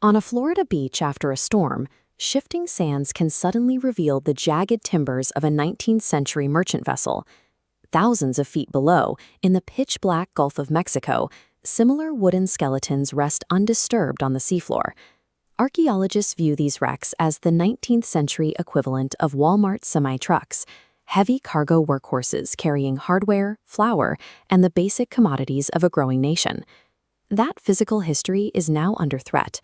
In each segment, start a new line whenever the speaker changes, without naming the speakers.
On a Florida beach after a storm, shifting sands can suddenly reveal the jagged timbers of a 19th century merchant vessel. Thousands of feet below, in the pitch-black Gulf of Mexico, similar wooden skeletons rest undisturbed on the seafloor. Archaeologists view these wrecks as the 19th century equivalent of Walmart semi-trucks, heavy cargo workhorses carrying hardware, flour, and the basic commodities of a growing nation. That physical history is now under threat.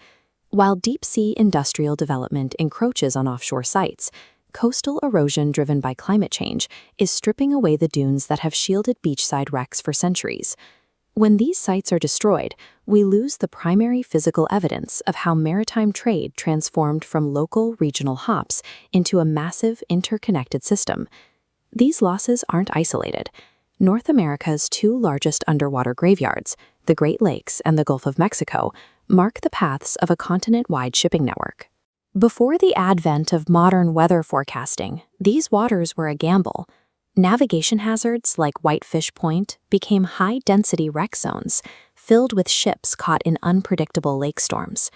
While deep-sea industrial development encroaches on offshore sites, coastal erosion driven by climate change is stripping away the dunes that have shielded beachside wrecks for centuries. When these sites are destroyed, we lose the primary physical evidence of how maritime trade transformed from local regional hops into a massive interconnected system. These losses aren't isolated. North America's two largest underwater graveyards, the Great Lakes and the Gulf of Mexico, mark the paths of a continent-wide shipping network. Before the advent of modern weather forecasting, these waters were a gamble. Navigation hazards like Whitefish Point became high-density wreck zones, filled with ships caught in unpredictable lake storms.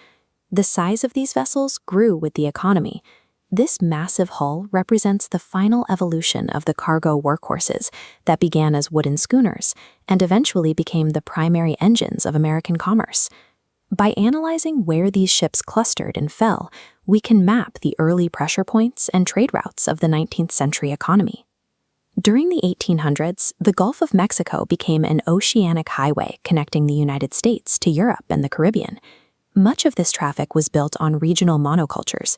The size of these vessels grew with the economy. This massive hull represents the final evolution of the cargo workhorses that began as wooden schooners and eventually became the primary engines of American commerce. By analyzing where these ships clustered and fell, we can map the early pressure points and trade routes of the 19th century economy. During the 1800s, the Gulf of Mexico became an oceanic highway connecting the United States to Europe and the Caribbean. Much of this traffic was built on regional monocultures.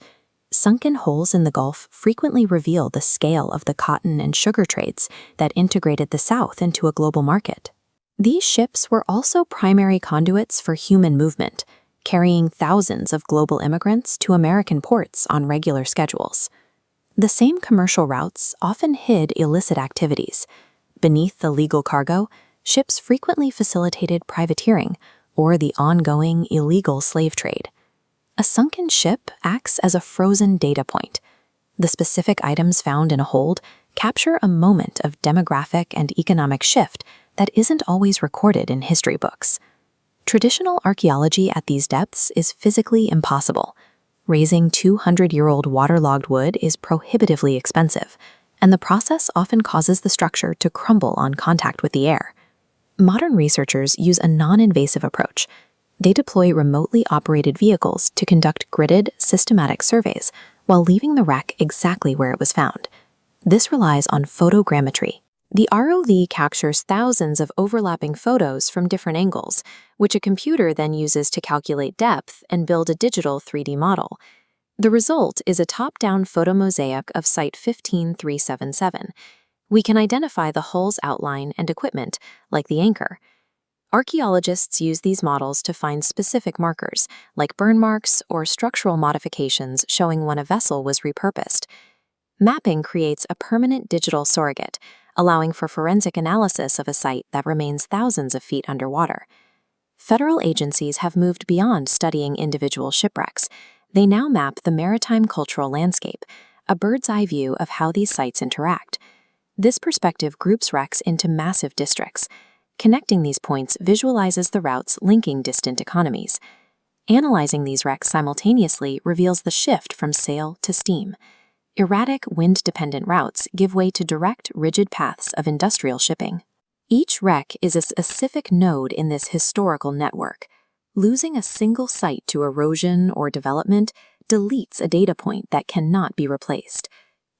Sunken holes in the Gulf frequently reveal the scale of the cotton and sugar trades that integrated the South into a global market. These ships were also primary conduits for human movement, carrying thousands of global immigrants to American ports on regular schedules. The same commercial routes often hid illicit activities. Beneath the legal cargo, ships frequently facilitated privateering or the ongoing illegal slave trade. A sunken ship acts as a frozen data point. The specific items found in a hold capture a moment of demographic and economic shift that isn't always recorded in history books. Traditional archaeology at these depths is physically impossible. Raising 200-year-old waterlogged wood is prohibitively expensive, and the process often causes the structure to crumble on contact with the air. Modern researchers use a non-invasive approach. They deploy remotely operated vehicles to conduct gridded, systematic surveys while leaving the wreck exactly where it was found. This relies on photogrammetry. The ROV captures thousands of overlapping photos from different angles, which a computer then uses to calculate depth and build a digital 3D model. The result is a top-down photomosaic of Site 15377. We can identify the hull's outline and equipment, like the anchor. Archaeologists use these models to find specific markers, like burn marks or structural modifications showing when a vessel was repurposed. Mapping creates a permanent digital surrogate, allowing for forensic analysis of a site that remains thousands of feet underwater. Federal agencies have moved beyond studying individual shipwrecks. They now map the maritime cultural landscape, a bird's-eye view of how these sites interact. This perspective groups wrecks into massive districts. Connecting these points visualizes the routes linking distant economies. Analyzing these wrecks simultaneously reveals the shift from sail to steam. Erratic, wind-dependent routes give way to direct, rigid paths of industrial shipping. Each wreck is a specific node in this historical network. Losing a single site to erosion or development deletes a data point that cannot be replaced.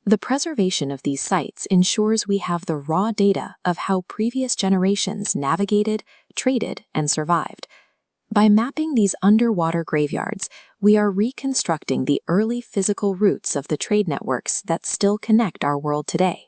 The preservation of these sites ensures we have the raw data of how previous generations navigated, traded, and survived. By mapping these underwater graveyards, we are reconstructing the early physical roots of the trade networks that still connect our world today.